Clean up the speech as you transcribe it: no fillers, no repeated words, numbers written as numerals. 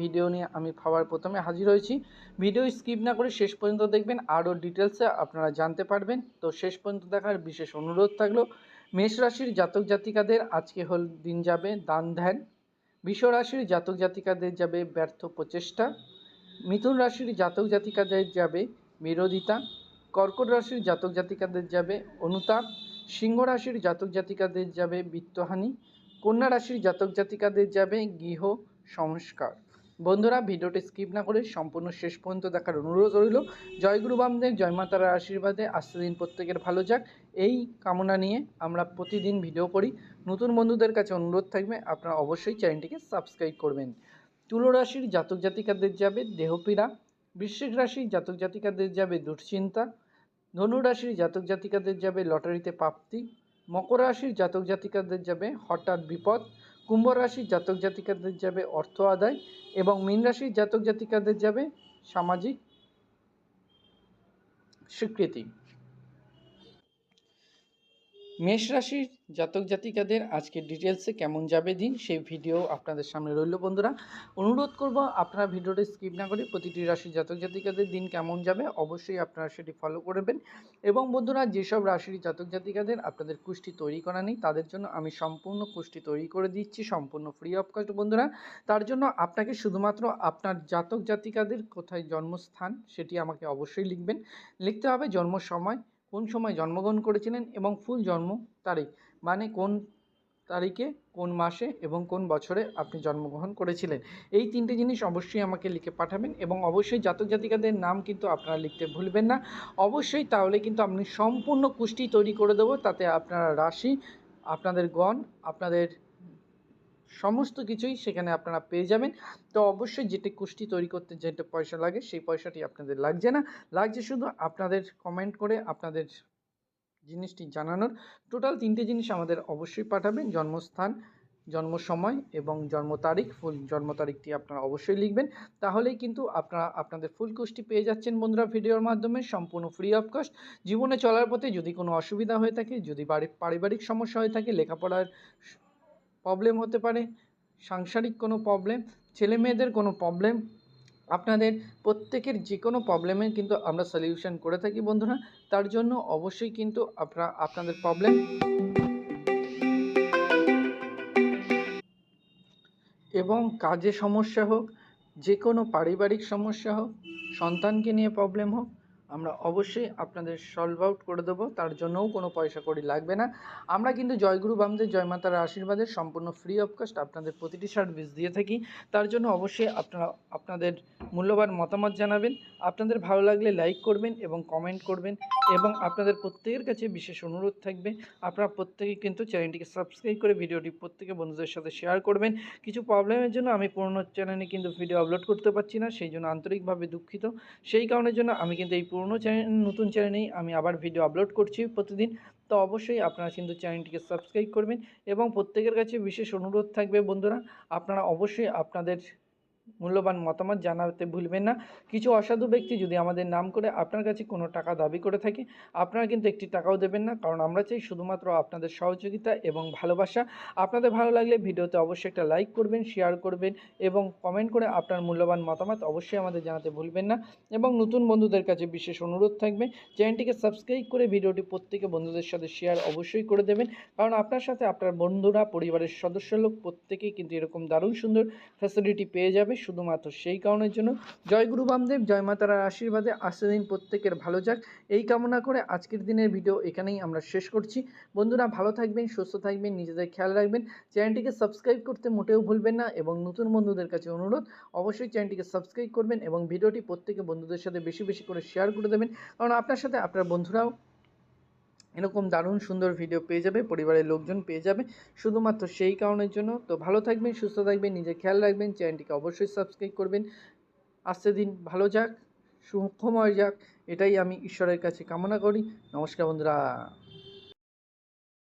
Video নিয়ে আমি সবার প্রথমে হাজির হয়েছি। ভিডিও স্কিপ না করে শেষ পর্যন্ত দেখবেন, আরও ডিটেলসে আপনারা জানতে পারবেন। তো শেষ পর্যন্ত দেখার বিশেষ অনুরোধ থাকলো। মেষ রাশির জাতক জাতিকাদের আজকে দিন যাবে দান ধ্যান। বৃষ রাশির জাতক জাতিকাদের যাবে ব্যর্থ প্রচেষ্টা। মিথুন রাশির জাতক জাতিকাদের যাবে বিরোধিতা। কর্কট রাশির জাতক জাতিকাদের যাবে অনুতাপ। সিংহ রাশির জাতক জাতিকাদের যাবে বিত্তহানি। কন্যা রাশির জাতক জাতিকাদের যাবে গৃহ সংস্কার। বন্ধুরা, ভিডিওটি স্কিপ না করে সম্পূর্ণ শেষ পর্যন্ত দেখার অনুরোধ রইল। জয় গুরু বামদেব, জয় মা তারার আশীর্বাদে আজকের দিন প্রত্যেকের ভালো যাক, এই কামনা নিয়ে আমরা প্রতিদিন ভিডিও করি। নতুন বন্ধুদের কাছে অনুরোধ থাকবে আপনারা অবশ্যই চ্যানেলটিকে সাবস্ক্রাইব করবেন। তুলা রাশির জাতক জাতিকাদের যাবে দেহপীড়া। বৃশ্চিক রাশির জাতক জাতিকাদের যাবে দুশ্চিন্তা। ধনু রাশির জাতক জাতিকাদের যাবে লটারিতে প্রাপ্তি। মকর রাশির জাতক জাতিকাদের যাবে হঠাৎ বিপদ। কুম্ভ রাশির জাতক জাতিকাদের যাবে অর্থ আদায় এবং মীন রাশির জাতক জাতিকাদের যাবে সামাজিক স্বীকৃতি। মেষ রাশির জাতক জাতিকাদের আজকে ডিটেলসে কেমন যাবে দিন, সেই ভিডিও আপনাদের সামনে রইল। বন্ধুরা, অনুরোধ করব আপনারা ভিডিওটি স্কিপ না করে প্রতিটি রাশির জাতক জাতিকাদের দিন কেমন যাবে অবশ্যই আপনারা সেটি ফলো করবেন। এবং বন্ধুরা, যেসব রাশির জাতক জাতিকাদের আপনাদের কুষ্টি তৈরি করা নেই তাদের জন্য আমি সম্পূর্ণ কুষ্টি তৈরি করে দিচ্ছি সম্পূর্ণ ফ্রি অফ কস্ট। বন্ধুরা, তার জন্য আপনাকে শুধুমাত্র আপনার জাতক জাতিকাদের কোথায় জন্মস্থান সেটি আমাকে অবশ্যই লিখবেন। লিখতে হবে জন্ম সময়, কোন সময় জন্মগ্রহণ করেছিলেন এবং ফুল জন্ম তারিখ, মানে কোন তারিখে কোন মাসে এবং কোন বছরে আপনি জন্মগ্রহণ করেছিলেন। এই তিনটে জিনিস অবশ্যই আমাকে লিখে পাঠাবেন এবং অবশ্যই জাতক জাতিকাদের নাম কিন্তু আপনারা লিখতে ভুলবেন না অবশ্যই, তাহলে কিন্তু আমি সম্পূর্ণ কুষ্টি তৈরি করে দেবো। তাতে আপনারা রাশি, আপনাদের গণ, আপনাদের সমস্ত কিছুই সেখানে আপনারা পেয়ে যাবেন। তো অবশ্যই যেটি কুষ্টি তৈরি করতে যেটা পয়সা লাগে সেই পয়সাটি আপনাদের লাগছে না, লাগছে শুধু আপনাদের কমেন্ট করে আপনাদের জিনিসটি জানানোর। টোটাল তিনটে জিনিস আমাদের অবশ্যই পাঠাবেন, জন্মস্থান, জন্ম সময় এবং জন্ম তারিখ। ফুল জন্ম তারিখটি আপনারা অবশ্যই লিখবেন, তাহলেই কিন্তু আপনারা আপনাদের ফুল কুষ্টি পেয়ে যাচ্ছেন। বন্ধুরা, ভিডিওর মাধ্যমে সম্পূর্ণ ফ্রি অফ কস্ট। জীবনে চলার পথে যদি কোনো অসুবিধা হয়ে থাকে, যদি পারিবারিক সমস্যা হয়ে থাকে, লেখাপড়ার প্রবলেম হতে পারে, সাংসারিক কোনো প্রবলেম, ছেলে মেয়েদের কোনো প্রবলেম, আপনাদের প্রত্যেকের যে কোনো প্রবলেমের কিন্তু আমরা সলিউশন করে থাকি। বন্ধুরা, তার জন্য অবশ্যই কিন্তু আপনাদের প্রবলেম এবং কাজে সমস্যা হোক, যে কোনো পারিবারিক সমস্যা হোক, সন্তানকে নিয়ে প্রবলেম হোক, আমরা অবশ্যই আপনাদের সলভ আউট করে দেবো। তার জন্যও কোনো পয়সা কড়ি লাগবে না। আমরা কিন্তু জয়গুরু বামদেব, জয় মাতার আশীর্বাদে সম্পূর্ণ ফ্রি অফ কস্ট আপনাদের প্রতিটি সার্ভিস দিয়ে থাকি। তার জন্য অবশ্যই আপনারা আপনাদের মূল্যবান মতামত জানাবেন। আপনাদের ভালো লাগলে লাইক করবেন এবং কমেন্ট করবেন এবং আপনাদের প্রত্যেকের কাছে বিশেষ অনুরোধ থাকবে আপনারা প্রত্যেকে কিন্তু চ্যানেলটিকে সাবস্ক্রাইব করে ভিডিওটি প্রত্যেকে বন্ধুদের সাথে শেয়ার করবেন। কিছু প্রবলেমের জন্য আমি পুরনো চ্যানেলে কিন্তু ভিডিও আপলোড করতে পারছি না, সেই জন্য আন্তরিকভাবে দুঃখিত। সেই কারণের জন্য আমি কিন্তু এই পুরনো চ্যানেল নতুন চ্যানেলেই আমি আবার ভিডিও আপলোড করছি প্রতিদিন। তো অবশ্যই আপনারা কিন্তু চ্যানেলটিকে সাবস্ক্রাইব করবেন এবং প্রত্যেকের কাছে বিশেষ অনুরোধ থাকবে বন্ধুরা, আপনারা অবশ্যই আপনাদের মূল্যবান মতামত জানাতে ভুলবেন না। কিছু অসাধু ব্যক্তি যদি আমাদের নাম করে আপনার কাছে কোনো টাকা দাবি করে থাকে, আপনারা কিন্তু একটি টাকাও দেবেন না, কারণ আমরা চাই শুধুমাত্র আপনাদের সহযোগিতা এবং ভালোবাসা। আপনাদের ভালো লাগলে ভিডিওতে অবশ্যই একটা লাইক করবেন, শেয়ার করবেন এবং কমেন্ট করে আপনার মূল্যবান মতামত অবশ্যই আমাদের জানাতে ভুলবেন না। এবং নতুন বন্ধুদের কাছে বিশেষ অনুরোধ থাকবে চ্যানেলটিকে সাবস্ক্রাইব করে ভিডিওটি প্রত্যেকে বন্ধুদের সাথে শেয়ার অবশ্যই করে দেবেন, কারণ আপনার সাথে আপনার বন্ধুরা, পরিবারের সদস্য লোক প্রত্যেকেই কিন্তু এরকম দারুণ সুন্দর ফ্যাসিলিটি পেয়ে যাবে শুধুমাত্র সেই কারণের জন্য। জয় গুরু বামদেব, জয় মা তারার আশীর্বাদে আজকের দিন প্রত্যেকের ভালো যাক, এই কামনা করে আজকের দিনের ভিডিও এখানেই আমরা শেষ করছি। বন্ধুরা, ভালো থাকবেন, সুস্থ থাকবেন, নিজেদের খেয়াল রাখবেন, চ্যানেলটিকে সাবস্ক্রাইব করতে মোটেও ভুলবেন না এবং নতুন বন্ধুদের কাছে অনুরোধ অবশ্যই চ্যানেলটিকে সাবস্ক্রাইব করবেন এবং ভিডিওটি প্রত্যেকে বন্ধুদের সাথে বেশি বেশি করে শেয়ার করে দেবেন, কারণ আপনার সাথে আপনার বন্ধুরাও এরকম দারুণ সুন্দর ভিডিও পেয়ে যাবে, পরিবারের লোকজন পেয়ে যাবে শুধুমাত্র সেই কারণের জন্য। তো ভালো থাকবেন, সুস্থ থাকবেন, নিজের খেয়াল রাখবেন, চ্যানেলটিকে অবশ্যই সাবস্ক্রাইব করবেন। আজকের দিন ভালো যাক, সুখময় যাক, এটাই আমি ঈশ্বরের কাছে কামনা করি। নমস্কার বন্ধুরা।